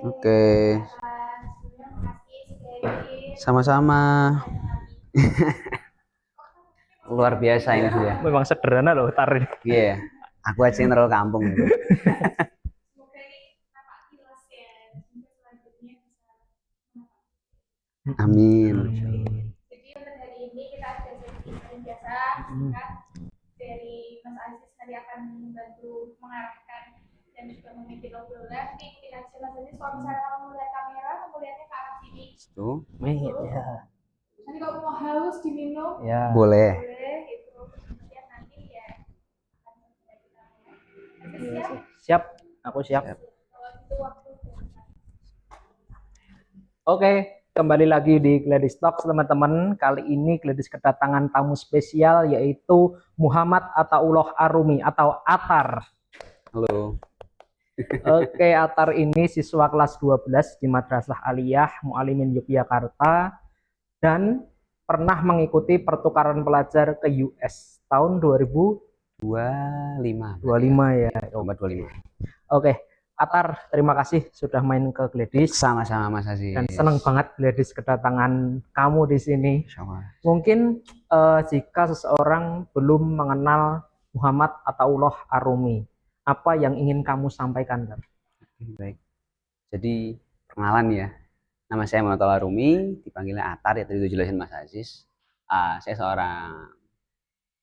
Oke, sama-sama. Luar biasa ini sudah. Memang sederhana loh tar ini. Iya, aku aja yang terlalu kampung itu. Amin. Amin. Jadi untuk hari ini kita ada sesi paling biasa kan dari Mas Aziz tadi akan membantu mengarahkan dan juga memimpin obrolan. Ikutin aja Mas Aziz, kalau misalnya kamu melihat kamera, kamu lihatnya ke arah sini. Itu Ya. Nanti kalau mau haus diminum, Ya. boleh. boleh itu. Kemudian nanti ya akan kita siap. Siap, aku siap. Kalau itu waktu. Oke, kembali lagi di Gladys Talks teman-teman. Kali ini Gladys kedatangan tamu spesial yaitu Muhammad Ataullah Arumi atau Atar. Halo. Oke, Atar ini siswa kelas 12 di Madrasah Aliyah Mualimin Yogyakarta dan pernah mengikuti pertukaran pelajar ke US tahun 25. 2025 ya. Nomor 25. Oke, Atar, terima kasih sudah main ke Gladys. Sama-sama Mas Aziz. Dan senang banget Gladys kedatangan kamu di sini. Sama. Mungkin jika seseorang belum mengenal Muhammad Ataullah Arumi, apa yang ingin kamu sampaikan, Tar? Baik. Jadi perkenalan ya. Nama saya Muhammad Ataullah Arumi, dipanggilnya Atar ya, tadi udah jelasin Mas Aziz. Saya seorang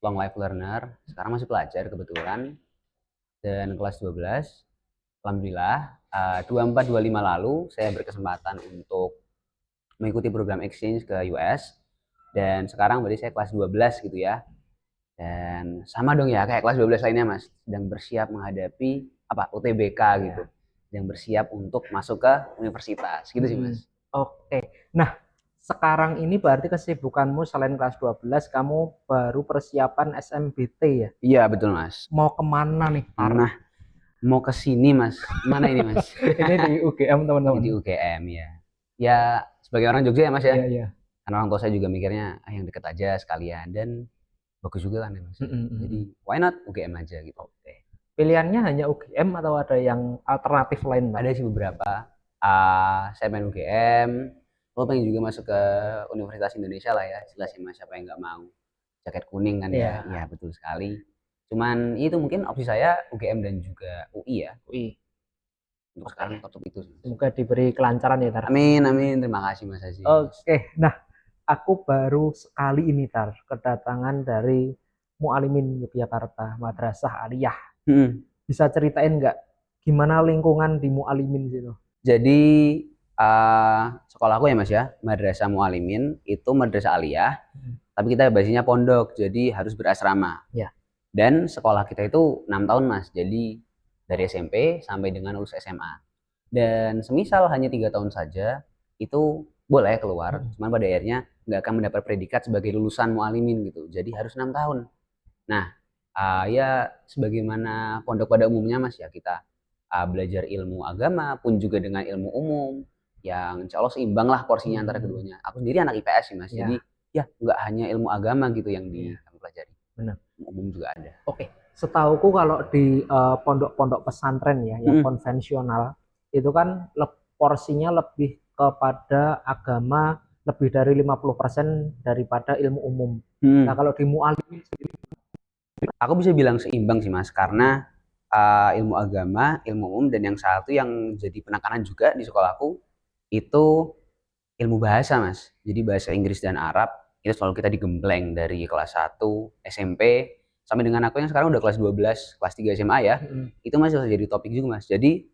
long life learner, sekarang masih pelajar kebetulan, dan kelas 12. Alhamdulillah, 24-25 lalu saya berkesempatan untuk mengikuti program exchange ke US, dan sekarang berarti saya kelas 12 gitu ya. Dan sama dong ya kayak kelas 12 lainnya Mas, sedang bersiap menghadapi UTBK gitu, yang bersiap untuk masuk ke universitas gitu sih Mas. Oke, nah sekarang ini berarti kesibukanmu selain kelas 12 kamu baru persiapan SMBT ya? Iya betul Mas. Mau kemana nih? Nah, mau ke sini Mas. Mana ini Mas? Ini di UGM teman-teman. Di UGM ya. Ya sebagai orang Jogja ya Mas ya. Iya. Karena orang tua saya juga mikirnya yang deket aja sekalian, dan bagus juga kan ya Mas. Jadi why not UGM aja gitu. Oke. Pilihannya hanya UGM atau ada yang alternatif lain? Ada sih beberapa. Saya main UGM, lo pengen juga masuk ke Universitas Indonesia lah ya, jelas ya Mas, siapa yang nggak mau. Jaket kuning kan ya, ya betul sekali. Cuman itu mungkin opsi saya UGM dan juga UI ya. UI. Untuk sekarang tutup itu. Semoga diberi kelancaran ya Tar. Amin, amin. Terima kasih Mas Aziz. Oke, nah aku baru sekali ini Tar kedatangan dari Mualimin Yogyakarta, Madrasah Aliyah. Bisa ceritain nggak gimana lingkungan di Mualimin situ? Jadi sekolahku ya Mas ya, Madrasah Mualimin itu Madrasah Aliyah, tapi kita basisnya pondok, jadi harus berasrama. Ya. Dan sekolah kita itu 6 tahun Mas, jadi dari SMP sampai dengan lulus SMA. Dan semisal hanya 3 tahun saja, itu boleh keluar, cuman pada akhirnya nggak akan mendapat predikat sebagai lulusan Mualimin gitu, jadi harus 6 tahun. Nah, ya sebagaimana pondok pada umumnya Mas ya, kita belajar ilmu agama pun juga dengan ilmu umum yang insya Allah seimbang lah porsinya antara keduanya. Aku sendiri anak IPS sih Mas, jadi ya nggak hanya ilmu agama gitu yang kami pelajari. Benar. Umum juga ada. Oke, setauku kalau di pondok-pondok pesantren ya yang konvensional itu kan porsinya lebih kepada agama lebih dari 50% daripada ilmu umum. Nah kalau di Mualimin aku bisa bilang seimbang sih Mas, karena ilmu agama, ilmu umum, dan yang satu yang jadi penekanan juga di sekolahku itu ilmu bahasa Mas. Jadi bahasa Inggris dan Arab itu selalu kita digembleng dari kelas 1 SMP sampai dengan aku yang sekarang udah kelas 12, kelas 3 SMA ya. Itu masih jadi topik juga Mas. Jadi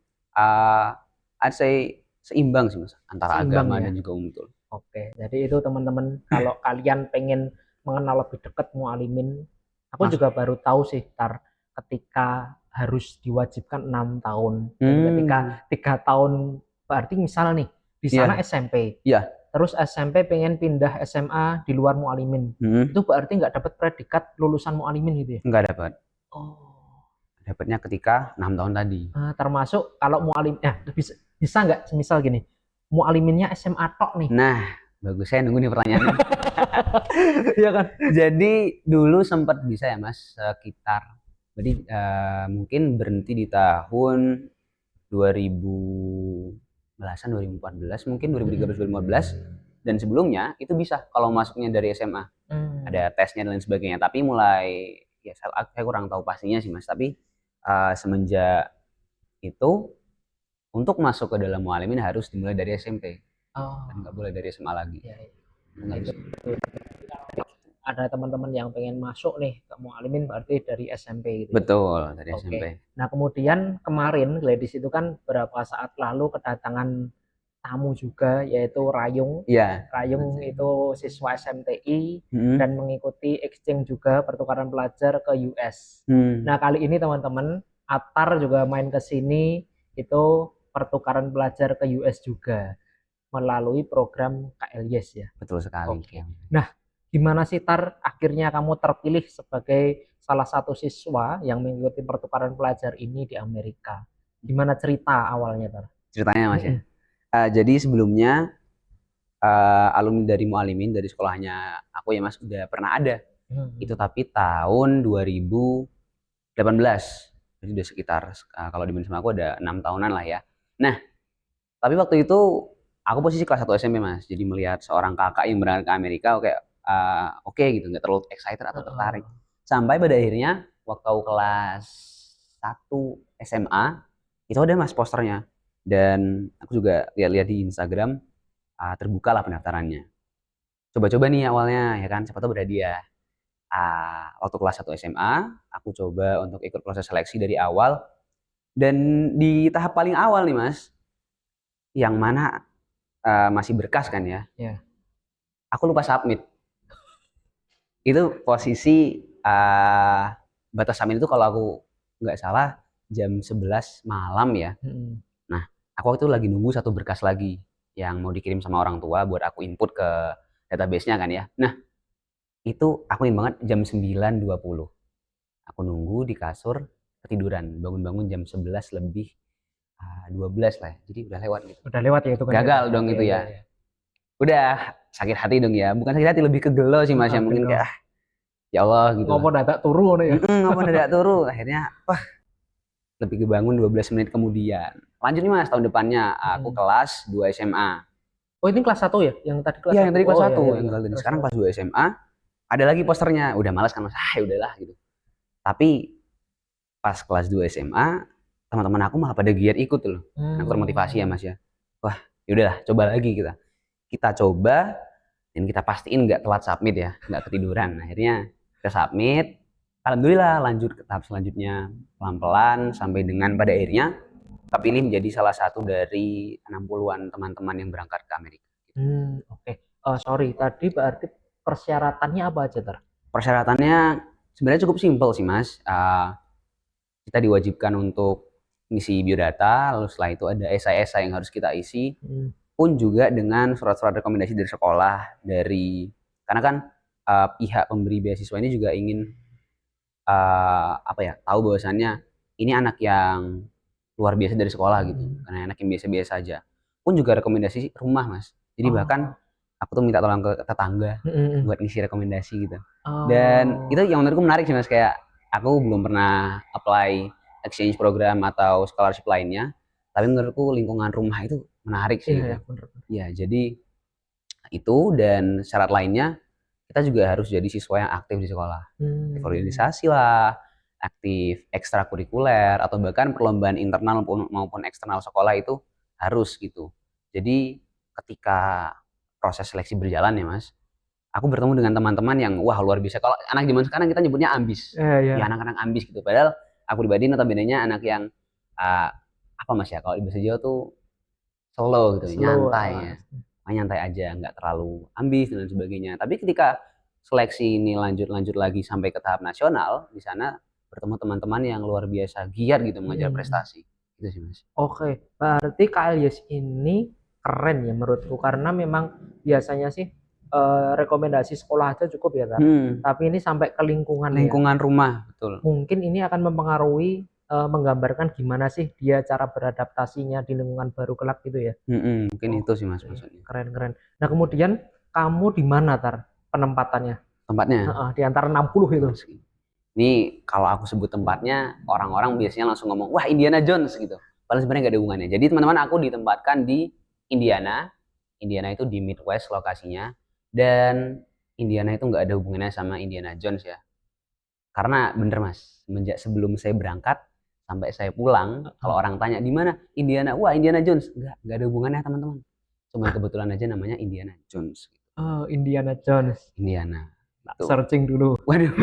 I'd say seimbang sih Mas antara agama dan juga umum. Oke, jadi itu teman-teman kalau kalian pengen mengenal lebih dekat Mualimin, aku juga baru tahu sih Tar ketika harus diwajibkan 6 tahun. Ketika 3 tahun berarti misal nih di sana SMP. Iya. Terus SMP pengen pindah SMA di luar Mualimin. Itu berarti nggak dapat predikat lulusan Mualimin gitu ya? Nggak dapat. Dapatnya ketika 6 tahun tadi. Termasuk kalau Mualim, bisa nggak semisal gini, Mualiminnya SMA tok nih. Nah, bagus, saya nunggu nih pertanyaannya. Iya kan? Jadi dulu sempat bisa ya Mas, sekitar mungkin berhenti di tahun 2015 belasan 2014 mungkin 2013 2015 dan sebelumnya itu bisa kalau masuknya dari SMA. Ada tesnya dan lain sebagainya, tapi mulai ya saya kurang tahu pastinya sih Mas, tapi semenjak itu untuk masuk ke dalam Mualimin harus dimulai dari SMP. Dan nggak boleh dari SMA lagi. Ya, ya. Nggak bisa. Ada teman-teman yang pengen masuk nih ke Mualimin berarti dari SMP gitu. Betul, dari Oke. SMP. Nah, kemudian kemarin Gladys itu kan beberapa saat lalu kedatangan tamu juga yaitu Rayung. Iya. Rayung itu siswa SMTI Hmm. dan mengikuti exchange juga pertukaran pelajar ke US. Nah, kali ini teman-teman Atar juga main ke sini itu pertukaran pelajar ke US juga melalui program KLYS ya. Betul sekali. Oke. Nah, gimana sih Tar akhirnya kamu terpilih sebagai salah satu siswa yang mengikuti pertukaran pelajar ini di Amerika? Gimana cerita awalnya Tar? Ceritanya Mas ya. Jadi sebelumnya alumni dari Mualimin dari sekolahnya aku ya Mas udah pernah ada. Itu tapi tahun 2018. Jadi udah sekitar kalau di sama aku ada 6 tahunan lah ya. Nah, tapi waktu itu aku posisi kelas 1 SMP Mas. Jadi melihat seorang kakak yang berangkat ke Amerika kayak oke gitu, nggak terlalu excited atau tertarik. Sampai pada akhirnya waktu aku kelas 1 SMA itu ada Mas posternya. Dan aku juga lihat-lihat di Instagram terbuka lah pendaftarannya. Coba-coba nih awalnya ya kan, siapa tahu berhadiah. Waktu kelas 1 SMA aku coba untuk ikut proses seleksi dari awal dan di tahap paling awal nih Mas, yang mana masih berkas kan ya. Ya. Aku lupa submit. Itu posisi batas submit itu kalau aku nggak salah jam 11 malam ya. Nah, aku waktu itu lagi nunggu satu berkas lagi yang mau dikirim sama orang tua buat aku input ke database-nya kan ya. Nah, itu aku ingat banget jam 9.20. Aku nunggu di kasur ketiduran, bangun-bangun jam 11 lebih 12 lah. Jadi udah lewat gitu. Udah lewat ya itu kan. Gagal dong itu ya. Udah sakit hati dong ya. Bukan sakit hati, lebih ke gelo sih Mas ya. Mungkin kayak ya Allah gitu. Ngopo dadak turu ya. Ngopo dadak turu. Akhirnya lebih kebangun 12 menit kemudian. Lanjut nih Mas, tahun depannya aku kelas 2 SMA. Oh, ini kelas 1 ya? Yang tadi kelas 1? Iya, yang tadi kelas 1. Iya, yang tadi sekarang kelas 2 SMA. Ada lagi posternya. Udah malas kan Mas. Ya udahlah gitu. Tapi pas kelas 2 SMA, teman-teman aku malah pada giat ikut loh. Aku termotivasi ya Mas ya. Wah, yaudahlah, coba lagi kita. Kita coba dan kita pastiin nggak telat submit ya, nggak ketiduran. Akhirnya kita submit. Alhamdulillah lanjut ke tahap selanjutnya pelan-pelan sampai dengan pada akhirnya kepilih menjadi salah satu dari 60-an teman-teman yang berangkat ke Amerika. Oke. Sorry, tadi berarti persyaratannya apa aja Tar? Persyaratannya sebenarnya cukup simpel sih Mas. Kita diwajibkan untuk ngisi biodata, lalu setelah itu ada esai-esai yang harus kita isi, pun juga dengan surat-surat rekomendasi dari sekolah, karena kan pihak pemberi beasiswa ini juga ingin tahu bahwasannya ini anak yang luar biasa dari sekolah gitu, karena anak yang biasa-biasa aja. Pun juga rekomendasi rumah Mas. Jadi bahkan aku tuh minta tolong ke tetangga buat ngisi rekomendasi gitu. Dan itu yang menurutku menarik sih Mas, kayak aku belum pernah apply exchange program atau scholarship lainnya, tapi menurutku lingkungan rumah itu menarik sih. Iya, bener. Ya, jadi itu dan syarat lainnya kita juga harus jadi siswa yang aktif di sekolah. Aktif organisasi lah, aktif ekstrakurikuler atau bahkan perlombaan internal maupun eksternal sekolah itu harus gitu. Jadi ketika proses seleksi berjalan ya Mas, aku bertemu dengan teman-teman yang wah luar biasa. Kalau anak zaman sekarang kita nyebutnya ambis. Ya anak-anak ambis gitu. Padahal aku pribadi notabene-nya anak yang apa Mas ya, kalau di bahasa Jawa tuh slow gitu, nyantai ya. Nyantai aja, nggak terlalu ambis dan sebagainya. Tapi ketika seleksi ini lanjut lagi sampai ke tahap nasional, di sana bertemu teman-teman yang luar biasa giat gitu mengejar prestasi. Itu sih Mas. Oke, berarti KLYS ini keren ya menurutku karena memang biasanya sih rekomendasi sekolah aja cukup ya Tar. Tapi ini sampai ke lingkungan rumah, betul. Mungkin ini akan mempengaruhi menggambarkan gimana sih dia cara beradaptasinya di lingkungan baru kelak gitu ya. Mungkin itu sih Mas maksudnya. Keren. Nah, kemudian kamu di mana Tar penempatannya? Tempatnya? Di antara 60 itu. Ini kalau aku sebut tempatnya, orang-orang biasanya langsung ngomong, wah Indiana Jones gitu. padahal sebenarnya nggak ada hubungannya. Jadi teman-teman, aku ditempatkan di Indiana. Indiana itu di Midwest lokasinya, dan Indiana itu nggak ada hubungannya sama Indiana Jones ya. Karena bener mas, semenjak sebelum saya berangkat sampai saya pulang, kalau orang tanya di mana Indiana, wah Indiana Jones, nggak ada hubungannya teman-teman. Cuma kebetulan aja namanya Indiana Jones. Oh, Indiana Jones. Indiana. Tak Tuh. searching dulu. Waduh.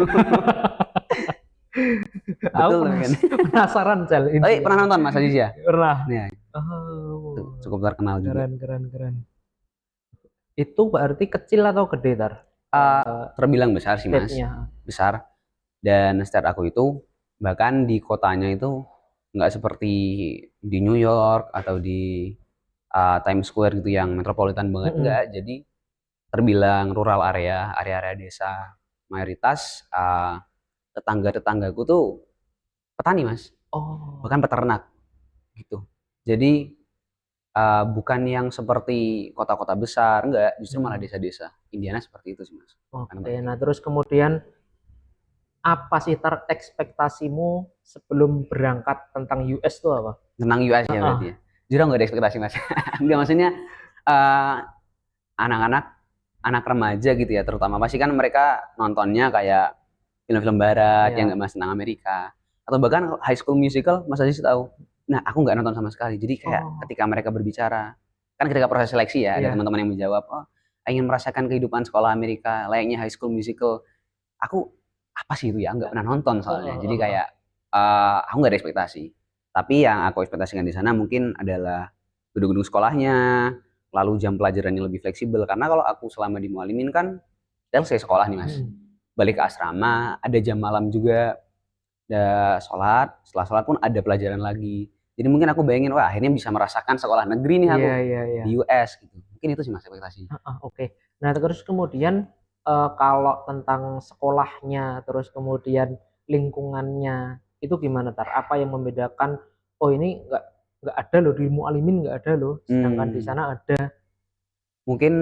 Aku Betul kan? penasaran Cel. Oh, iya, pernah nonton Mas Aziz ya? Pernah. Ya, Oh, tuh, cukup terkenal juga. keren. Itu berarti kecil atau gede Tar? Terbilang besar sih mas, State-nya. besar. Dan state aku itu bahkan di kotanya itu nggak seperti di New York atau di Times Square gitu yang metropolitan banget, enggak. Jadi terbilang rural area desa. Mayoritas tetangga-tetanggaku tuh petani mas, Oh, bahkan peternak gitu. Jadi bukan yang seperti kota-kota besar, enggak, justru malah desa-desa. Indiana seperti itu sih mas. oke. Nah, terus kemudian apa sih Tar ekspektasimu sebelum berangkat tentang US itu apa? Tentang US ya berarti ya. Jujur nggak ada ekspektasi mas. Enggak, maksudnya eh, anak-anak anak remaja gitu ya, terutama pasti kan mereka nontonnya kayak film-film barat yang nggak mas, tentang Amerika, atau bahkan High School Musical, Mas Aziz tahu. Nah, aku nggak nonton sama sekali. Jadi kayak ketika mereka berbicara, kan ketika proses seleksi ya, ada teman-teman yang menjawab, oh ingin merasakan kehidupan sekolah Amerika layaknya High School Musical. Aku apa sih itu ya, nggak pernah nonton soalnya. Jadi kayak aku nggak ada ekspektasi. Tapi yang aku ekspektasikan di sana mungkin adalah gedung-gedung sekolahnya, lalu jam pelajarannya lebih fleksibel. Karena kalau aku selama di Mualimin kan selesai sekolah nih mas, balik ke asrama, ada jam malam juga, ada sholat, setelah sholat pun ada pelajaran lagi. Jadi mungkin aku bayangin, wah akhirnya bisa merasakan sekolah negeri nih aku di US gitu. Mungkin itu sih mas ekspektasi. Oke. Nah, terus kemudian kalau tentang sekolahnya, terus kemudian lingkungannya, itu gimana Tar? Apa yang membedakan? Oh ini nggak ada loh di Mualimin, nggak ada loh, sedangkan di sana ada. Mungkin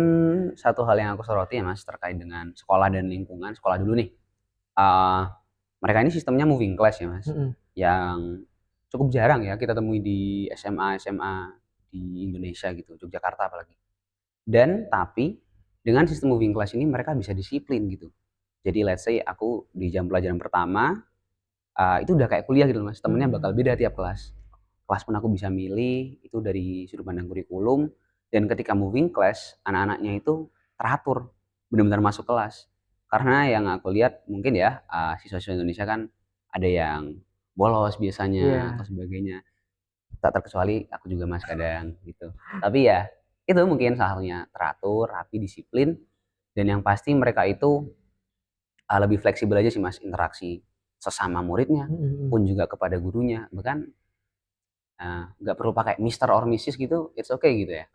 satu hal yang aku soroti ya mas terkait dengan sekolah dan lingkungan. Sekolah dulu nih. Mereka ini sistemnya moving class ya mas, yang cukup jarang ya kita temui di SMA di Indonesia gitu, Yogyakarta apalagi. Dan tapi dengan sistem moving class ini mereka bisa disiplin gitu. Jadi let's say aku di jam pelajaran pertama itu udah kayak kuliah gitu mas, temennya bakal beda tiap kelas. Kelas pun aku bisa milih itu dari sudut pandang kurikulum, dan ketika moving class anak-anaknya itu teratur, benar-benar masuk kelas. Karena yang aku lihat mungkin ya siswa-siswa Indonesia kan ada yang bolos biasanya atau sebagainya. Tak terkecuali aku juga mas kadang gitu. Tapi ya itu mungkin salah satunya, teratur, rapi, disiplin, dan yang pasti mereka itu lebih fleksibel aja sih mas, interaksi sesama muridnya pun juga kepada gurunya. Bahkan nggak perlu pakai Mister or Mrs gitu, it's okay gitu ya.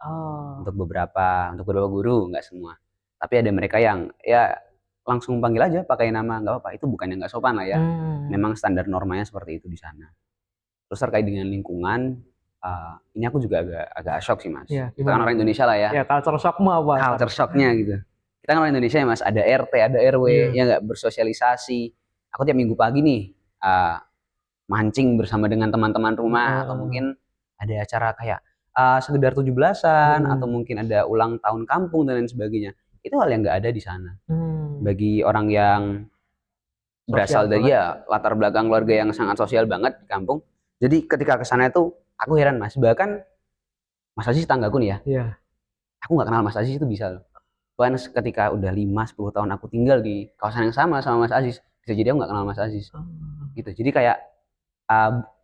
Untuk beberapa guru, nggak semua. Tapi ada mereka yang ya langsung panggil aja pakai nama, nggak apa-apa. Itu bukan yang nggak sopan lah ya. Memang standar normanya seperti itu di sana. Terus terkait dengan lingkungan, ini aku juga agak shock sih mas. Kita kan orang Indonesia lah ya. Ya, culture shockmu apa? Culture shocknya gitu. Kita kan orang Indonesia ya mas, ada RT, ada RW, ya nggak, bersosialisasi. Aku tiap minggu pagi nih mancing bersama dengan teman-teman rumah, atau mungkin ada acara kayak sekedar 17-an, atau mungkin ada ulang tahun kampung dan lain sebagainya. Itu hal yang nggak ada di sana. Bagi orang yang berasal dari latar belakang keluarga yang sangat sosial banget di kampung. Jadi ketika ke sana itu aku heran mas, bahkan Mas Aziz tanggaku nih ya. Aku nggak kenal Mas Aziz itu bisa loh. Bahkan ketika udah 5-10 tahun aku tinggal di kawasan yang sama Mas Aziz, bisa jadi aku nggak kenal Mas Aziz. Gitu. Jadi kayak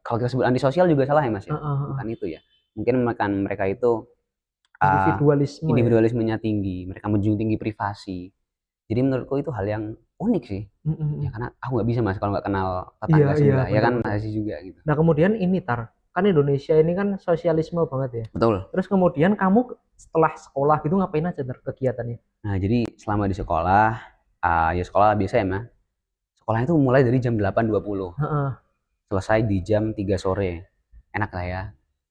kalau kita sebut antisosial juga salah ya mas ya, bukan itu ya. Mungkin mereka itu individualismenya tinggi, mereka menjunjung tinggi privasi. Jadi menurutku itu hal yang unik sih. Ya karena aku nggak bisa mas kalau nggak kenal tetangga sebelah, ya kan Mas Aziz juga gitu. Nah kemudian ini Tar, kan Indonesia ini kan sosialisme banget ya. Betul. Terus kemudian kamu setelah sekolah gitu ngapain aja Tar kegiatannya? Nah jadi selama di sekolah, ya sekolah biasa ya mas. Sekolahnya itu mulai dari jam 8.20. Selesai di jam 3 sore. Enak lah ya.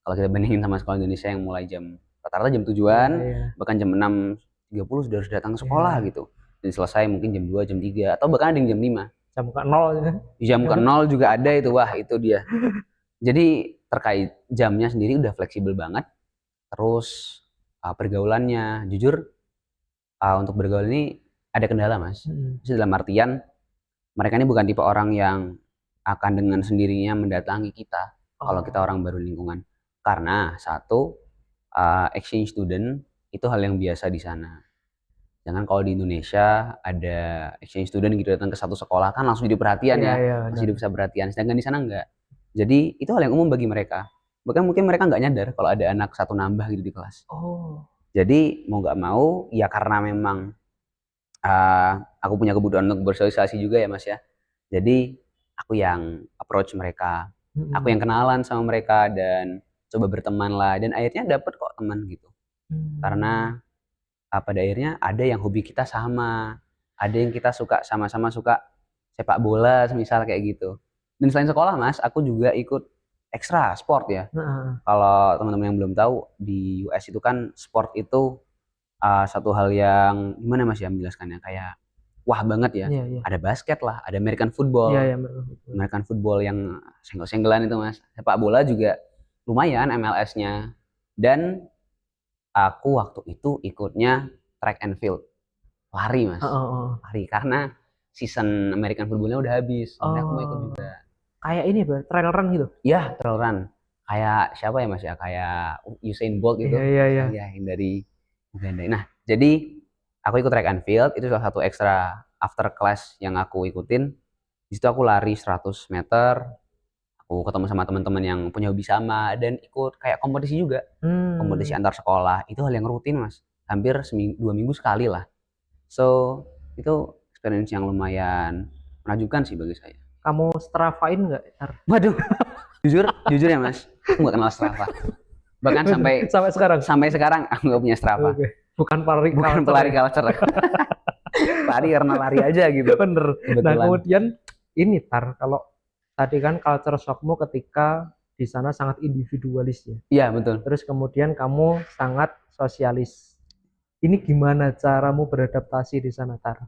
Kalau kita bandingin sama sekolah Indonesia yang mulai jam rata-rata jam 7-an, bahkan jam 6.30 sudah harus datang ke sekolah gitu. Dan selesai mungkin jam 2, jam 3, atau bahkan ada yang jam 5. Jam ke 0 ya. Jam ke 0 juga ada itu, wah itu dia. Jadi terkait jamnya sendiri udah fleksibel banget. Terus pergaulannya, jujur untuk bergaul ini ada kendala mas. Maksudnya dalam artian mereka ini bukan tipe orang yang akan dengan sendirinya mendatangi kita kalau kita orang baru di lingkungan. Karena satu, exchange student itu hal yang biasa di sana. Jangan kalau di Indonesia ada exchange student gitu datang ke satu sekolah kan langsung jadi perhatian Iya, ya, iya, langsung jadi benar. pusat perhatian. Sedangkan di sana enggak. Jadi itu hal yang umum bagi mereka. Bahkan mungkin mereka nggak nyadar kalau ada anak satu nambah gitu di kelas. Oh, Jadi mau nggak mau ya karena memang aku punya kebutuhan untuk bersosialisasi juga ya mas ya. Jadi aku yang approach mereka, aku mm-mm. yang kenalan sama mereka dan coba berteman lah. Dan akhirnya dapet kok teman gitu. Hmm. Karena pada akhirnya ada yang hobi kita sama, ada yang kita suka sama-sama suka sepak bola, misal kayak gitu. Dan selain sekolah mas, aku juga ikut ekstra sport ya. Nah, Kalau teman-teman yang belum tahu di US itu kan sport itu satu hal yang gimana mas ya menjelaskannya kayak wah banget ya. iya, iya. Ada basket lah, ada Iya, iya, betul. American football yang senggol-senggolan itu mas. Sepak bola juga lumayan MLS-nya. Dan aku waktu itu ikutnya track and field, lari mas, Heeh, heeh. lari karena season American footballnya udah habis, makanya aku mau ikut Oh, juga. kayak ini trail run gitu. Ya trail run, kayak siapa ya mas ya, kayak Usain Bolt Iya, itu, iya, iya. ya yang dari Uganda. Nah jadi aku ikut track and field itu salah satu ekstra after class yang aku ikutin. Di situ aku lari 100 meter, aku ketemu sama teman-teman yang punya hobi sama dan ikut kayak kompetisi juga, kompetisi Hmm, antar sekolah. Itu hal yang rutin mas, hampir seminggu 2 minggu sekali lah. So itu experience yang lumayan menakjubkan sih bagi saya. kamu Stravain nggak, Tar? Waduh, jujur jujur ya mas, aku nggak kenal Strava. Bahkan sampai Sampai sekarang. sampai sekarang aku nggak punya Strava. Oke. Bukan pelari Bukan culture pelari ya. culture, lari karena lari aja gitu. Bener. Nah, Kebetulan. kemudian ini Tar, kalau tadi kan culture shockmu ketika di sana sangat individualis ya. Iya betul. Terus kemudian kamu sangat sosialis. Ini gimana caramu beradaptasi di sana, Tar?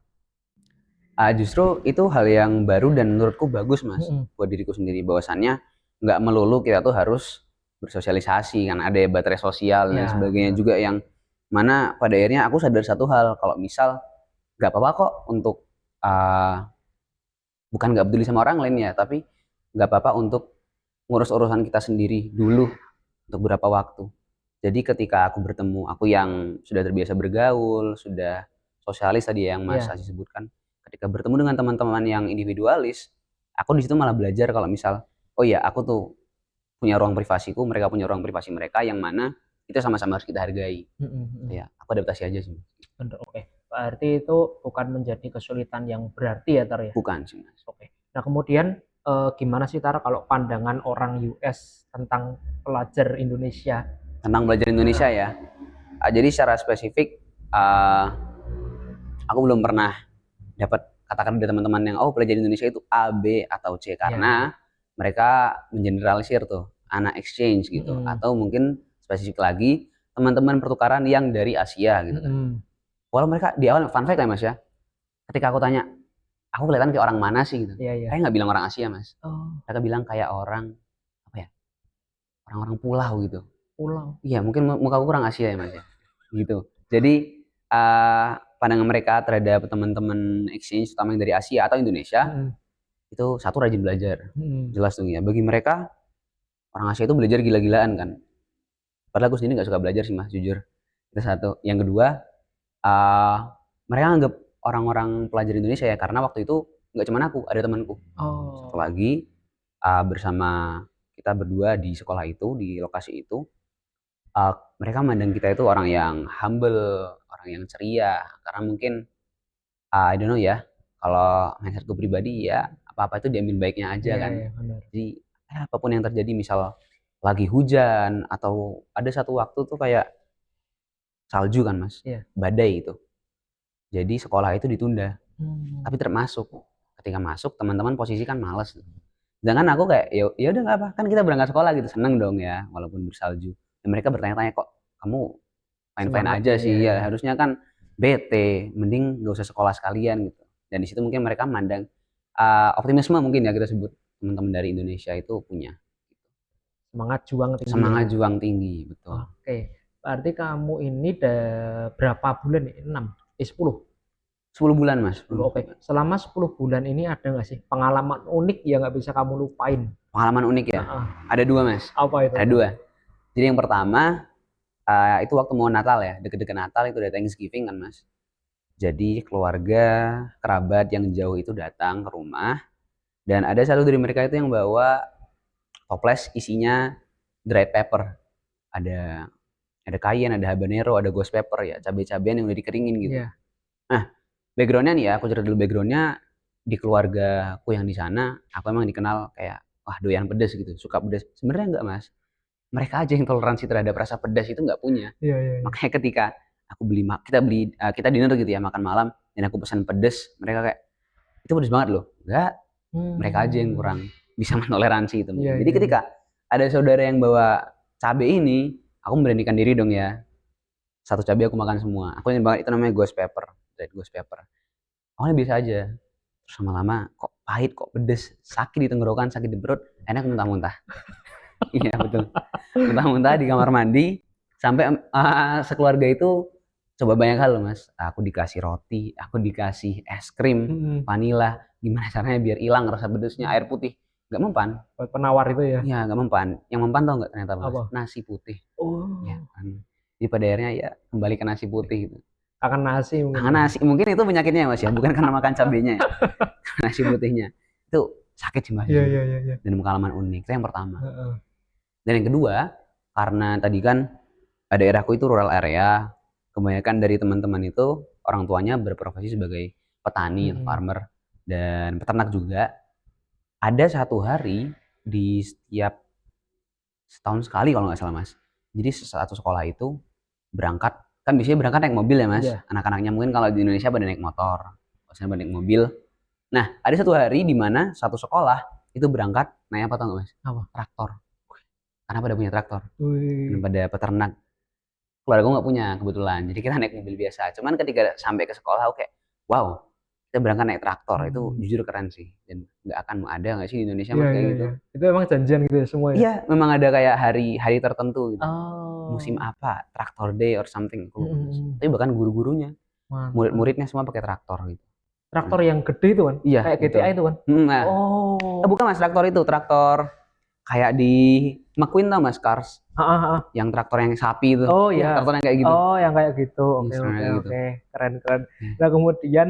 Justru itu hal yang baru dan menurutku bagus mas Mm-mm. buat diriku sendiri, bahwasannya nggak melulu kita tuh harus bersosialisasi kan, ada ya baterai sosial dan Ya, sebagainya benar. juga yang mana pada akhirnya aku sadar satu hal kalau misal nggak apa-apa kok untuk uh, bukan nggak peduli sama orang lain ya, tapi nggak apa-apa untuk ngurus urusan kita sendiri dulu untuk beberapa waktu. Jadi ketika aku bertemu, aku yang sudah terbiasa bergaul, sudah sosialis tadi yang Mas Ya. Asi sebutkan, ketika bertemu dengan teman-teman yang individualis, aku di situ malah belajar kalau misal, oh ya aku tuh punya ruang privasiku, mereka punya ruang privasi mereka, yang mana itu sama-sama harus kita hargai. Mm-mm. Ya, aku adaptasi aja sih. Bener, oke. Berarti itu bukan menjadi kesulitan yang berarti ya, Tar ya? Bukan sih Mas. Oke. Nah, kemudian gimana sih, Tar, kalau pandangan orang US tentang pelajar Indonesia? Tentang belajar Indonesia Nah, ya. Jadi secara spesifik, uh, aku belum pernah dapat katakan dari teman-teman yang oh pelajar Indonesia itu A, B atau C, ya, ya. karena mereka mengeneralisir tuh anak exchange gitu, Mm-mm. atau mungkin spesifik lagi teman-teman pertukaran yang dari Asia gitu kan. Mm-mm. Walau mereka di awal fun fact ya mas ya, ketika aku tanya aku kelihatan kayak orang mana sih gitu, Iya, iya. mereka nggak bilang orang Asia mas, Oh, mereka bilang kayak orang apa ya, orang-orang pulau gitu. pulang. Iya mungkin muka aku kurang Asia ya mas ya gitu. Jadi pandangan mereka terhadap teman-teman exchange utama yang dari Asia atau Indonesia Mm-mm. itu satu rajin belajar, Mm-mm. jelas tuh ya. Bagi mereka orang Asia itu belajar gila-gilaan kan, padahal aku sendiri nggak suka belajar sih mas jujur. Itu satu. Yang kedua, uh, mereka anggap orang-orang pelajar Indonesia ya karena waktu itu nggak cuma aku, ada temanku satu Oh, lagi, bersama kita berdua di sekolah itu, di lokasi itu. Mereka memandang kita itu orang yang humble, orang yang ceria, karena mungkin I don't know ya, kalau mindsetku pribadi ya apa-apa itu diambil baiknya aja iya, kan. iya, benar. Jadi apapun yang terjadi, misal lagi hujan atau ada satu waktu tuh kayak salju kan mas, Iya. badai itu. Jadi sekolah itu ditunda, Hmm. tapi termasuk ketika masuk teman-teman posisi kan males. Sedangkan aku kayak ya udah nggak apa, kan kita berangkat sekolah gitu, seneng dong ya walaupun bersalju. Dan mereka bertanya-tanya kok kamu fine-fine Semangat aja ya, sih ya, ya, ya. harusnya kan bete, mending gak usah sekolah sekalian gitu. Dan di situ mungkin mereka mandang optimisme mungkin ya kita sebut teman-teman dari Indonesia itu punya. Semangat juang tinggi Semangat ya. juang tinggi, betul. Oke, berarti kamu ini udah berapa bulan nih? 6, 10? 10 bulan mas. 10, oke. Selama 10 bulan ini ada nggak sih pengalaman unik yang nggak bisa kamu lupain? Pengalaman unik ya. Heeh. Ada 2 mas. Apa itu Ada tuh? 2. Jadi yang pertama itu waktu mau Natal ya, deket-deket Natal itu udah Thanksgiving kan mas. Jadi keluarga kerabat yang jauh itu datang ke rumah, dan ada satu dari mereka itu yang bawa toples isinya dried pepper. Ada cayenne, ada habanero, ada ghost pepper ya, cabai-cabean yang udah dikeringin gitu. Iya. Nah, backgroundnya nih ya, aku cerita dulu backgroundnya. Di keluarga aku yang di sana, aku emang dikenal kayak wah doyan pedas gitu, suka pedas. Sebenarnya enggak mas, mereka aja yang toleransi terhadap rasa pedas itu nggak punya. Iya, iya, iya. Makanya ketika kita dinner gitu ya, makan malam, dan aku pesan pedas, mereka kayak itu pedas banget loh. Enggak, mereka aja yang kurang bisa mentoleransi itu. Iya, Jadi iya, ketika ada saudara yang bawa cabai ini, aku memberanikan diri dong ya. Satu cabai aku makan semua. Aku ingin banget, itu namanya ghost pepper, red ghost pepper. Awalnya biasa aja. Terus lama-lama kok pahit, kok pedes, sakit di tenggorokan, sakit di perut, enak muntah-muntah. Iya betul. Muntah-muntah di kamar mandi, sampai sekeluarga itu coba banyak hal loh mas. Aku dikasih roti, aku dikasih es krim vanila. Gimana caranya biar hilang rasa pedesnya, air putih nggak mempan. Buat penawar itu ya. Iya nggak mempan. Yang mempan tau nggak ternyata mas? Apa? Nasi putih. Oh, Ya kan. Jadi pada akhirnya ya kembali ke nasi putih gitu. akan nasi mungkin. Nasi mungkin itu penyakitnya mas ya, bukan karena makan cabenya ya. Nasi putihnya itu sakit sih mas. Iya, iya, iya, iya. Dan pengalaman unik itu yang pertama. Heeh. Dan yang kedua, karena tadi kan daerahku itu rural area, kebanyakan dari teman-teman itu orang tuanya berprofesi sebagai petani, farmer, dan peternak juga. Ada satu hari di setiap setahun sekali kalau nggak salah mas. Jadi satu sekolah itu berangkat, kan biasanya berangkat naik mobil ya mas. Iya. Anak-anaknya mungkin kalau di Indonesia pada naik motor, biasanya pada naik mobil. Nah ada satu hari di mana satu sekolah itu berangkat naik apa tau nggak mas? Apa? Traktor. Karena pada punya traktor, dan Wih. pada peternak. Keluarga gue nggak punya kebetulan, jadi kita naik mobil biasa. Cuman ketika sampai ke sekolah, oke, wow, kita berangkat naik traktor. Itu jujur keren sih, dan nggak akan ada nggak sih di Indonesia mas Iya, kayak iya, gitu. iya. Itu emang janjian gitu ya semua ya? Iya, memang ada kayak hari-hari tertentu gitu. Oh. Musim apa, traktor day or something, aku lupa, Mas. Mm-mm. Tapi bahkan guru-gurunya, Mantap. murid-muridnya semua pakai traktor gitu. Traktor yang gede itu kan? Iya, Kayak betul. GTA itu kan? Nah, Oh. bukan mas, traktor itu traktor kayak di McQueen tau mas, Cars, yang traktor yang sapi itu. Oh iya. Traktor yang kayak gitu. Oh, yang kayak gitu. Oke, Yes, oke, kayak gitu. oke. Keren, keren. Ya. Nah, kemudian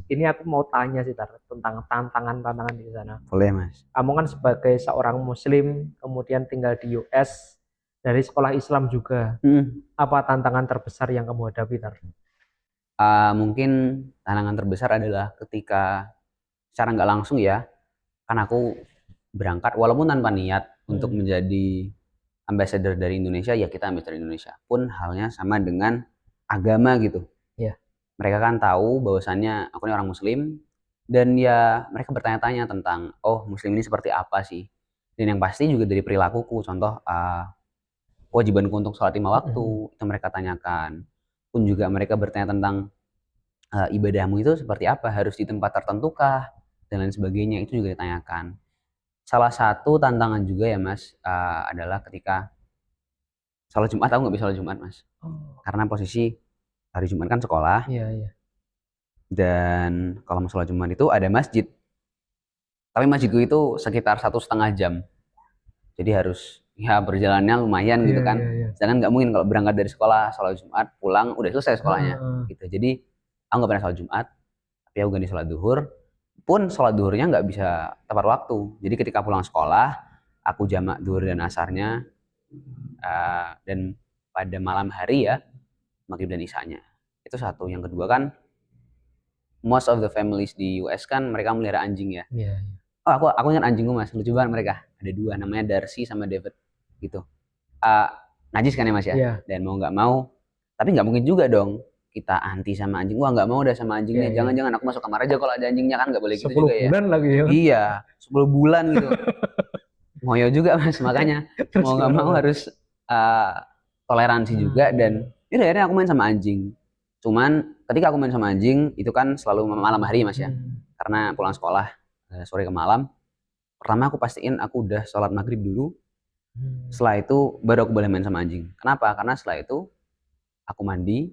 ini aku mau tanya sih Tar, tentang tantangan-tantangan di sana. Boleh mas. Kamu kan sebagai seorang muslim, kemudian tinggal di US, dari sekolah Islam juga. Apa tantangan terbesar yang kamu hadapi, Tar? Mungkin tantangan terbesar adalah ketika secara nggak langsung ya, kan aku berangkat walaupun tanpa niat untuk menjadi ambassador dari Indonesia, ya kita ambassador Indonesia. Pun halnya sama dengan agama gitu. Iya. Mereka kan tahu bahwasannya aku ini orang muslim, dan ya mereka bertanya-tanya tentang oh muslim ini seperti apa sih. Dan yang pasti juga dari perilakuku, contoh kewajibanku untuk sholat 5 waktu itu mereka tanyakan. Pun juga mereka bertanya tentang ibadahmu itu seperti apa, harus di tempat tertentukah, dan lain sebagainya, itu juga ditanyakan. Salah satu tantangan juga ya mas adalah ketika sholat Jumat, aku nggak bisa sholat Jumat mas. Karena posisi hari Jumat kan sekolah. Iya, iya. Dan kalau mau sholat Jumat itu ada masjid, tapi masjidku itu sekitar 1,5 jam, jadi harus ya berjalannya lumayan gitu kan. Sedangkan nggak mungkin kalau berangkat dari sekolah sholat Jumat pulang udah selesai sekolahnya gitu. Jadi aku nggak pernah sholat Jumat, tapi aku ganti sholat duhur. Pun sholat duhurnya nggak bisa tepat waktu, jadi ketika pulang sekolah aku jamak duhur dan asarnya, dan pada malam hari ya maghrib dan isanya. Itu satu. Yang kedua kan most of the families di US kan mereka melihara anjing ya. Iya. Oh aku ingat anjingku mas, lucu banget mereka. Ada 2 namanya Darcy sama David gitu. Najis kan ya mas ya. Iya. Dan mau nggak mau, tapi nggak mungkin juga dong kita anti sama anjing. Wah nggak mau udah sama anjingnya, jangan-jangan aku masuk kamar aja kalau ada anjingnya, kan nggak boleh gitu juga ya. 10 bulan lagi ya. Iya, 10 bulan gitu. Ngoyo juga mas, makanya mau nggak mau harus toleransi juga. Dan yaudah akhirnya aku main sama anjing. Cuman ketika aku main sama anjing itu kan selalu malam hari mas ya, karena pulang sekolah sore ke malam. Pertama aku pastiin aku udah sholat maghrib dulu, Setelah itu baru aku boleh main sama anjing. Kenapa? Karena setelah itu aku mandi,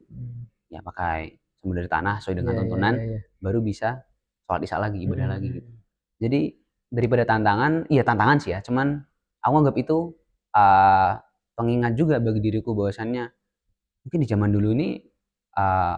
ya pakai sumber dari tanah sesuai dengan tuntunan, baru bisa sholat isya lagi, ibadah lagi gitu. Jadi daripada tantangan, iya tantangan sih ya, cuman aku anggap itu pengingat juga bagi diriku bahwasannya mungkin di zaman dulu ini uh,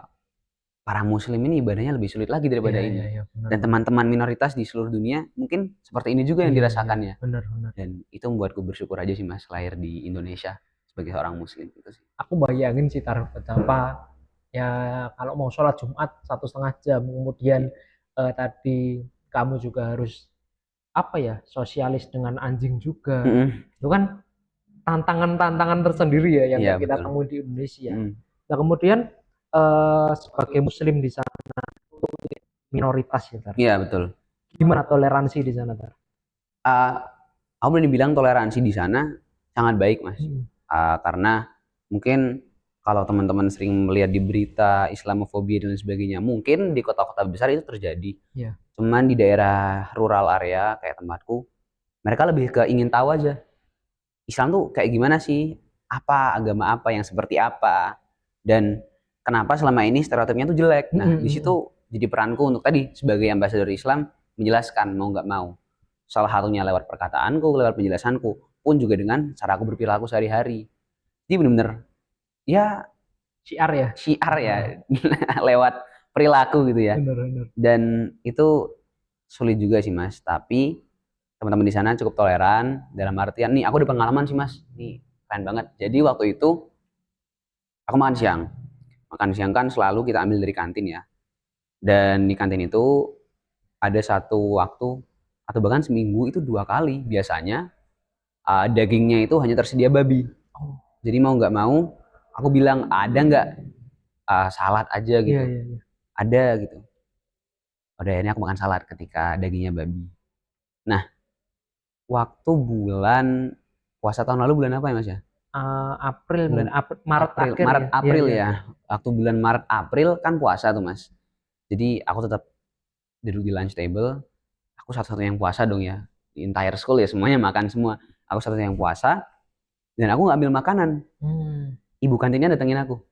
para muslim ini ibadahnya lebih sulit lagi daripada ini. Dan teman-teman minoritas di seluruh dunia mungkin seperti ini juga yang dirasakannya. Benar. Dan itu membuatku bersyukur aja sih mas, lahir di Indonesia sebagai seorang muslim gitu sih. Aku bayangin sih betapa ya kalau mau sholat Jumat 1,5 jam, kemudian tadi kamu juga harus apa ya sosialis dengan anjing juga. Itu kan tantangan-tantangan tersendiri ya yang Iya, kita betul. temui di Indonesia. Nah kemudian sebagai muslim di sana itu minoritas ya Tar. Iya betul. Gimana toleransi di sana Tar? Aku boleh dibilang toleransi di sana sangat baik mas. Karena mungkin kalau teman-teman sering melihat di berita Islamofobia dan sebagainya, mungkin di kota-kota besar itu terjadi. Cuman di daerah rural area kayak tempatku, mereka lebih ke ingin tahu aja Islam tuh kayak gimana sih, apa agama apa yang seperti apa, dan kenapa selama ini stereotipnya tuh jelek. Nah di situ jadi peranku untuk tadi sebagai ambasador Islam menjelaskan mau nggak mau. Salah satunya lewat perkataanku, lewat penjelasanku, pun juga dengan cara aku berperilaku sehari-hari. Jadi bener-bener ya syiar ya lewat perilaku gitu ya. Bener. Dan itu sulit juga sih mas, tapi teman-teman di sana cukup toleran dalam artian nih aku ada pengalaman sih mas, nih keren banget. Jadi waktu itu aku makan siang kan selalu kita ambil dari kantin ya, dan di kantin itu ada satu waktu atau bahkan seminggu itu 2 kali biasanya dagingnya itu hanya tersedia babi. Jadi mau nggak mau aku bilang ada nggak salad aja gitu. Ada gitu. Pada akhirnya aku makan salad ketika dagingnya babi. Nah waktu bulan puasa tahun lalu bulan apa ya mas ya? Maret April ya. Waktu bulan Maret April kan puasa tuh mas. Jadi aku tetap duduk di lunch table. Aku satu-satunya yang puasa dong ya. Di entire school ya semuanya makan semua. Aku satu-satunya yang puasa. Dan aku nggak ambil makanan. Ibu kantinnya datengin aku.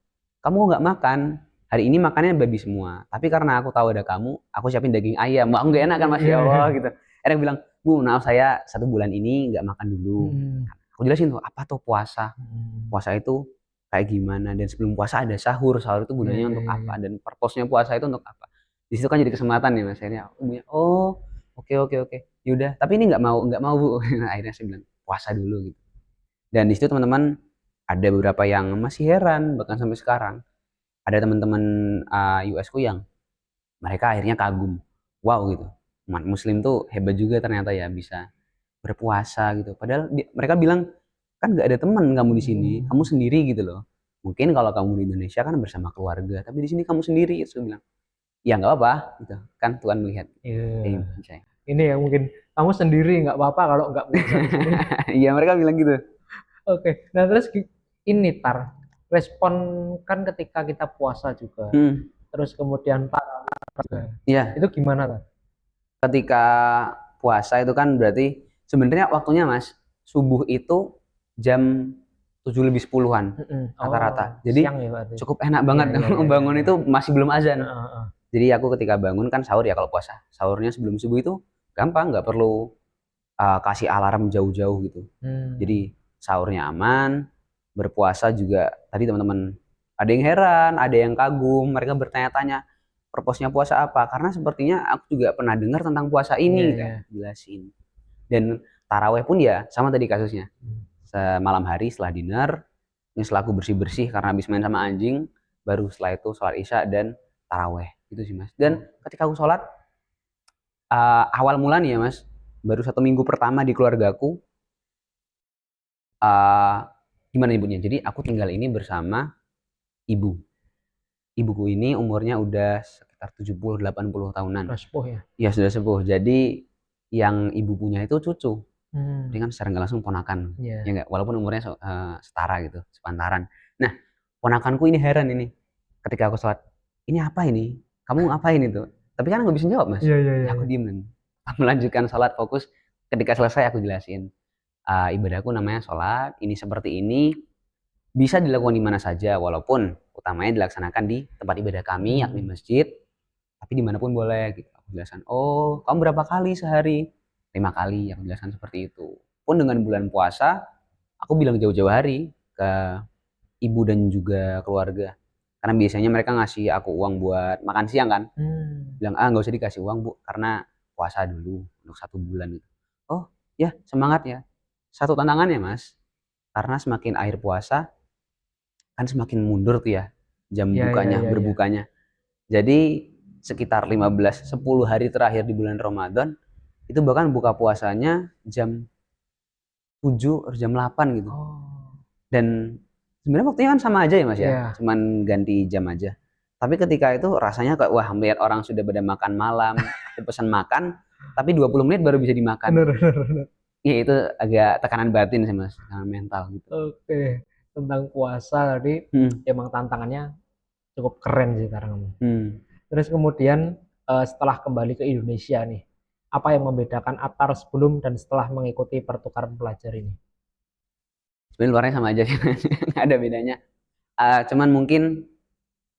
Kamu nggak makan? Hari ini makannya babi semua. Tapi karena aku tahu ada kamu, aku siapin daging ayam. Wah, nggak enak kan mas ya Allah gitu. Akhirnya bilang, Bu, maaf saya 1 bulan ini nggak makan dulu. Aku jelasin tuh apa tuh puasa. Puasa itu kayak gimana, dan sebelum puasa ada sahur. Sahur itu gunanya untuk apa, dan purpose-nya puasa itu untuk apa. Di situ kan jadi kesempatan ya mas. Akhirnya oh oke. Yaudah, tapi ini nggak mau Bu. Akhirnya saya bilang puasa dulu gitu. Dan di situ teman-teman ada beberapa yang masih heran bahkan sampai sekarang. Ada teman-teman US ku yang mereka akhirnya kagum. Wow gitu. Umat muslim tuh hebat juga ternyata ya bisa berpuasa gitu. Padahal mereka bilang kan nggak ada teman kamu di sini, kamu sendiri gitu loh. Mungkin kalau kamu di Indonesia kan bersama keluarga, tapi di sini kamu sendiri. Itu saya bilang, ya nggak apa-apa gitu. Kan Tuhan melihat. Ini ya mungkin kamu sendiri nggak apa-apa kalau nggak puasa di sini. Iya mereka bilang gitu. Oke. Nah terus ini Tar, respon kan ketika kita puasa juga, terus kemudian Iya. Itu gimana Tar? Ketika puasa itu kan berarti sebenarnya waktunya mas, subuh itu jam 7:10-an rata-rata. Jadi cukup enak banget bangun itu masih belum azan. Jadi aku ketika bangun kan sahur ya kalau puasa. Sahurnya sebelum subuh itu gampang, nggak perlu kasih alarm jauh-jauh gitu. Jadi sahurnya aman, berpuasa juga tadi teman-teman ada yang heran, ada yang kagum, mereka bertanya-tanya purpose-nya puasa apa, karena sepertinya aku juga pernah dengar tentang puasa ini kan, jelasin. Dan taraweh pun ya sama tadi kasusnya. Semalam hari setelah dinner, ini setelah aku bersih-bersih karena habis main sama anjing, baru setelah itu sholat isya dan taraweh itu sih mas. Dan ketika aku sholat awal mula nih ya mas, baru 1 minggu pertama di keluargaku, gimana ibunya? Jadi aku tinggal ini bersama ibu. Ibuku ini umurnya udah sekitar 70-80 tahunan. Sudah sepuh ya? Iya sudah sepuh. Jadi yang ibu punya itu cucu. Jadi kan secara nggak langsung ponakan. Ya nggak, walaupun umurnya setara gitu, sepantaran. Nah, ponakanku ini heran ini. Ketika aku sholat, ini apa ini? Kamu ngapain itu? Tapi kan nggak bisa jawab mas. Ya aku diem dan melanjutkan sholat fokus. Ketika selesai aku jelasin. ibadahku namanya sholat, ini seperti ini, bisa dilakukan di mana saja, walaupun utamanya dilaksanakan di tempat ibadah kami, yakni masjid, tapi dimanapun boleh gitu. Aku jelaskan, oh kamu berapa kali sehari? 5 kali, aku jelaskan seperti itu. Pun dengan bulan puasa, aku bilang jauh-jauh hari ke ibu dan juga keluarga. Karena biasanya mereka ngasih aku uang buat makan siang kan. Bilang, nggak usah dikasih uang bu, karena puasa dulu untuk 1 bulan gitu. Oh ya, semangat ya. Satu tantangannya mas, karena semakin akhir puasa, kan semakin mundur tuh ya jam Ya, ya, bukanya, ya, ya. berbukanya. Jadi sekitar 15, 10 hari terakhir di bulan Ramadan, itu bahkan buka puasanya jam 7 atau jam 8 gitu. Oh, Dan sebenarnya waktunya kan sama aja ya mas ya, iya. cuman ganti jam aja. Tapi ketika itu rasanya kayak wah, melihat orang sudah pada makan malam, aku pesan makan, tapi 20 menit baru bisa dimakan. Bener, bener, bener. Iya itu agak tekanan batin sih mas, tekanan mental gitu. Oke, tentang puasa tadi Hmm, emang tantangannya cukup keren sih sekarang. hmm. Terus kemudian setelah kembali ke Indonesia nih, apa yang membedakan Atar sebelum dan setelah mengikuti pertukaran pelajar ini? Sebenarnya luarnya sama aja sih, nggak ada bedanya. Cuman mungkin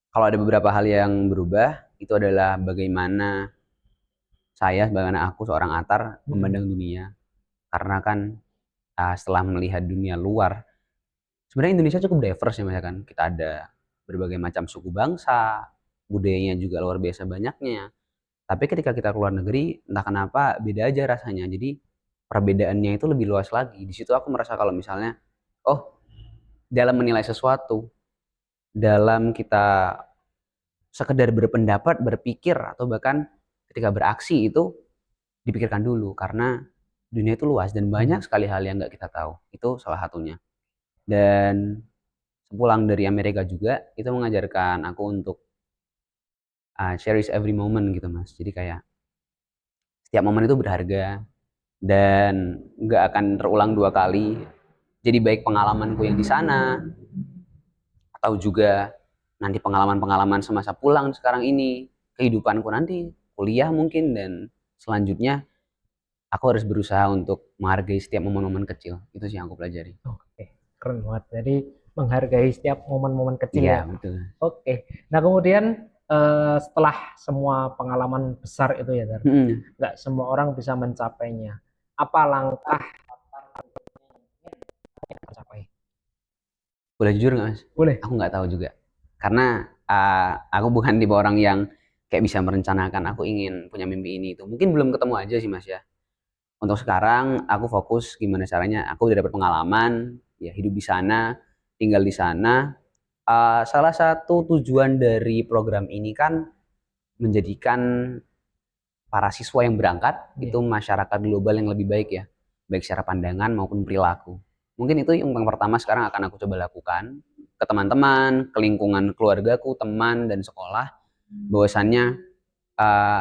kalau ada beberapa hal yang berubah, itu adalah bagaimana bagaimana aku seorang Atar memandang dunia. Karena kan setelah melihat dunia luar, sebenarnya Indonesia cukup diverse ya mas ya kan. Kita ada berbagai macam suku bangsa, budayanya juga luar biasa banyaknya. Tapi ketika kita keluar negeri, entah kenapa beda aja rasanya. Jadi perbedaannya itu lebih luas lagi. Di situ aku merasa kalau misalnya, oh dalam menilai sesuatu, dalam kita sekedar berpendapat, berpikir, atau bahkan ketika beraksi itu dipikirkan dulu. Karena dunia itu luas dan banyak sekali hal yang nggak kita tahu. Itu salah satunya. Dan sepulang dari Amerika juga, itu mengajarkan aku untuk cherish every moment gitu mas. Jadi kayak setiap momen itu berharga dan nggak akan terulang 2 kali. Jadi baik pengalamanku yang di sana atau juga nanti pengalaman-pengalaman semasa pulang sekarang ini, kehidupanku nanti, kuliah mungkin, dan selanjutnya aku harus berusaha untuk menghargai setiap momen-momen kecil. Itu sih yang aku pelajari. Oke, keren banget. Jadi menghargai setiap momen-momen kecil Iya ya. betul. Oke. Nah kemudian setelah semua pengalaman besar itu ya, Dar, Hmm. nggak semua orang bisa mencapainya. Apa langkah yang tercapai? Boleh jujur nggak mas? Boleh. Aku nggak tahu juga. Karena aku bukan tipe orang yang kayak bisa merencanakan aku ingin punya mimpi ini itu. Mungkin belum ketemu aja sih mas ya. Untuk sekarang aku fokus gimana caranya aku udah dapat pengalaman, ya hidup di sana, tinggal di sana. Salah satu tujuan dari program ini kan menjadikan para siswa yang berangkat itu Iya. masyarakat global yang lebih baik ya, baik secara pandangan maupun perilaku. Mungkin itu yang pertama sekarang akan aku coba lakukan ke teman-teman, ke lingkungan keluargaku, teman dan sekolah, bahwasannya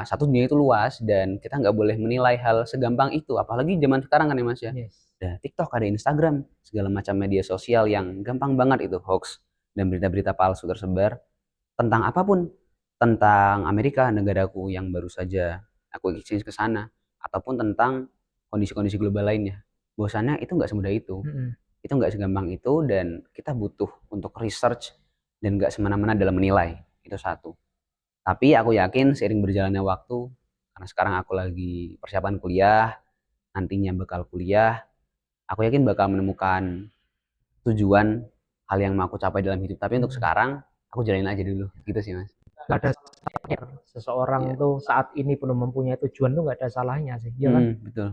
satu dunia itu luas dan kita nggak boleh menilai hal segampang itu, apalagi zaman sekarang kan ya mas ya. Yes. Ada TikTok, ada Instagram, segala macam media sosial yang gampang banget itu hoax dan berita-berita palsu tersebar tentang apapun, tentang Amerika, negaraku yang baru saja aku exchange ke sana, ataupun tentang kondisi-kondisi global lainnya. Bahwasannya itu nggak semudah itu nggak segampang itu, dan kita butuh untuk research dan nggak semena-mena dalam menilai, itu satu. Tapi aku yakin seiring berjalannya waktu, karena sekarang aku lagi persiapan kuliah, nantinya bakal kuliah, aku yakin bakal menemukan tujuan hal yang mau aku capai dalam hidup. Tapi untuk sekarang aku jalanin aja dulu, gitu sih mas. Nggak ada salahnya seseorang Iya. tuh saat ini belum mempunyai tujuan tuh nggak ada salahnya sih, ya kan? Betul.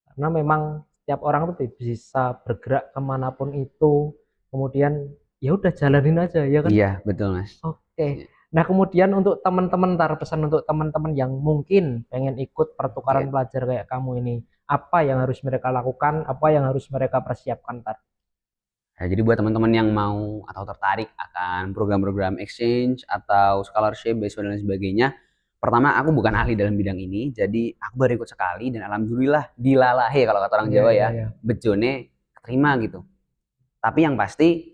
Karena memang setiap orang tuh bisa bergerak kemanapun itu, kemudian ya udah jalanin aja, ya kan? Iya, betul mas. Oke. Iya. Nah kemudian untuk teman-teman, Tar, pesan untuk teman-teman yang mungkin pengen ikut pertukaran Iya. pelajar kayak kamu ini, apa yang harus mereka lakukan, apa yang harus mereka persiapkan, Tar? Nah, jadi buat teman-teman yang mau atau tertarik akan program-program exchange atau scholarship, beasiswa dan lain sebagainya, pertama aku bukan ahli dalam bidang ini, jadi aku baru ikut sekali dan alhamdulillah dilalahe kalau kata orang Iya, Jawa iya, ya, iya. bejone terima gitu. Tapi yang pasti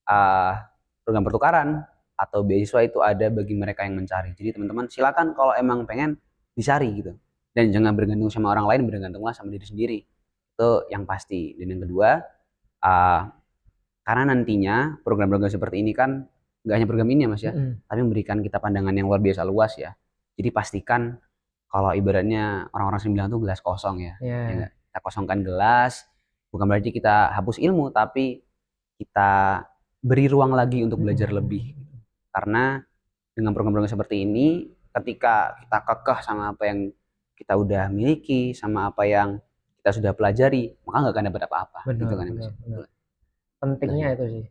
uh, program pertukaran atau beasiswa itu ada bagi mereka yang mencari. Jadi teman-teman silakan kalau emang pengen dicari gitu. Dan jangan bergantung sama orang lain, bergantunglah sama diri sendiri. Itu yang pasti. Dan yang kedua, karena nantinya program-program seperti ini kan nggak hanya program ini ya Mas ya, tapi memberikan kita pandangan yang luar biasa luas ya. Jadi pastikan kalau ibaratnya orang-orang sering bilang tuh gelas kosong ya. Ya nggak? Kita kosongkan gelas, bukan berarti kita hapus ilmu, tapi kita beri ruang lagi untuk belajar lebih. Karena dengan program-program seperti ini, ketika kita kekeh sama apa yang kita udah miliki, sama apa yang kita sudah pelajari, maka nggak akan dapat apa-apa. Gitu kan ya Mas. Pentingnya itu sih.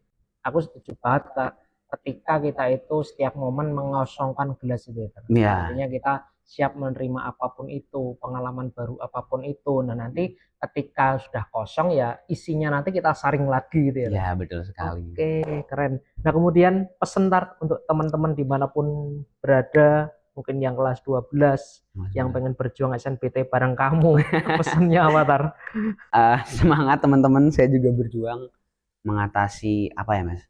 Aku setuju banget Kak. Ketika kita itu setiap momen mengosongkan gelas itu ya. Iya. Artinya kita siap menerima apapun itu, pengalaman baru apapun itu. Nah nanti ketika sudah kosong ya isinya nanti kita saring lagi gitu ya. Iya betul sekali. Oke, keren. Nah kemudian pesan untuk teman-teman dimanapun berada, mungkin yang kelas 12 yang pengen berjuang SNBT bareng kamu, pesannya apa Tar? Semangat teman-teman, saya juga berjuang mengatasi apa ya Mas?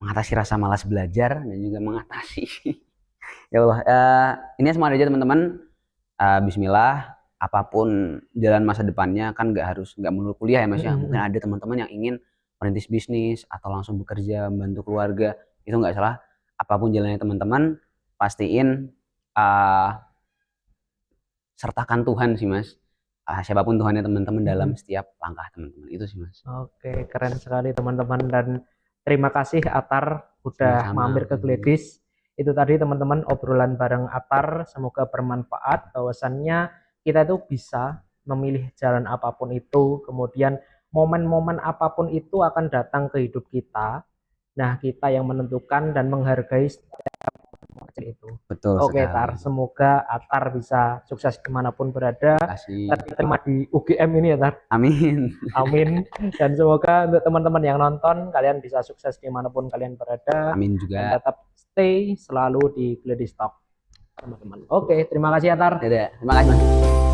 Mengatasi rasa malas belajar dan juga mengatasi ya Allah, ini semangat aja teman-teman. Bismillah, apapun jalan masa depannya kan nggak melulu kuliah ya Mas ya. Mungkin ada teman-teman yang ingin merintis bisnis atau langsung bekerja membantu keluarga, itu nggak salah. Apapun jalannya teman-teman, pastiin sertakan Tuhan sih Mas. Siapapun Tuhannya teman-teman dalam setiap langkah teman-teman, itu sih Mas. Oke, keren sekali teman-teman, dan terima kasih Atar udah mampir ke Gledis. Itu tadi teman-teman obrolan bareng Atar, semoga bermanfaat. Bahwasannya kita itu bisa memilih jalan apapun itu, kemudian momen-momen apapun itu akan datang ke hidup kita. Nah, kita yang menentukan dan menghargai setiap kecil itu. Betul. Oke, sekali. Tar, semoga Atar bisa sukses dimanapun berada. Terima di UGM ini ya Tar. Amin. Amin. Dan semoga untuk teman-teman yang nonton, kalian bisa sukses dimanapun kalian berada. Amin juga. Dan tetap stay selalu di Gledis Talk teman-teman. Oke, terima kasih Atar. Dadah. Terima kasih Mas.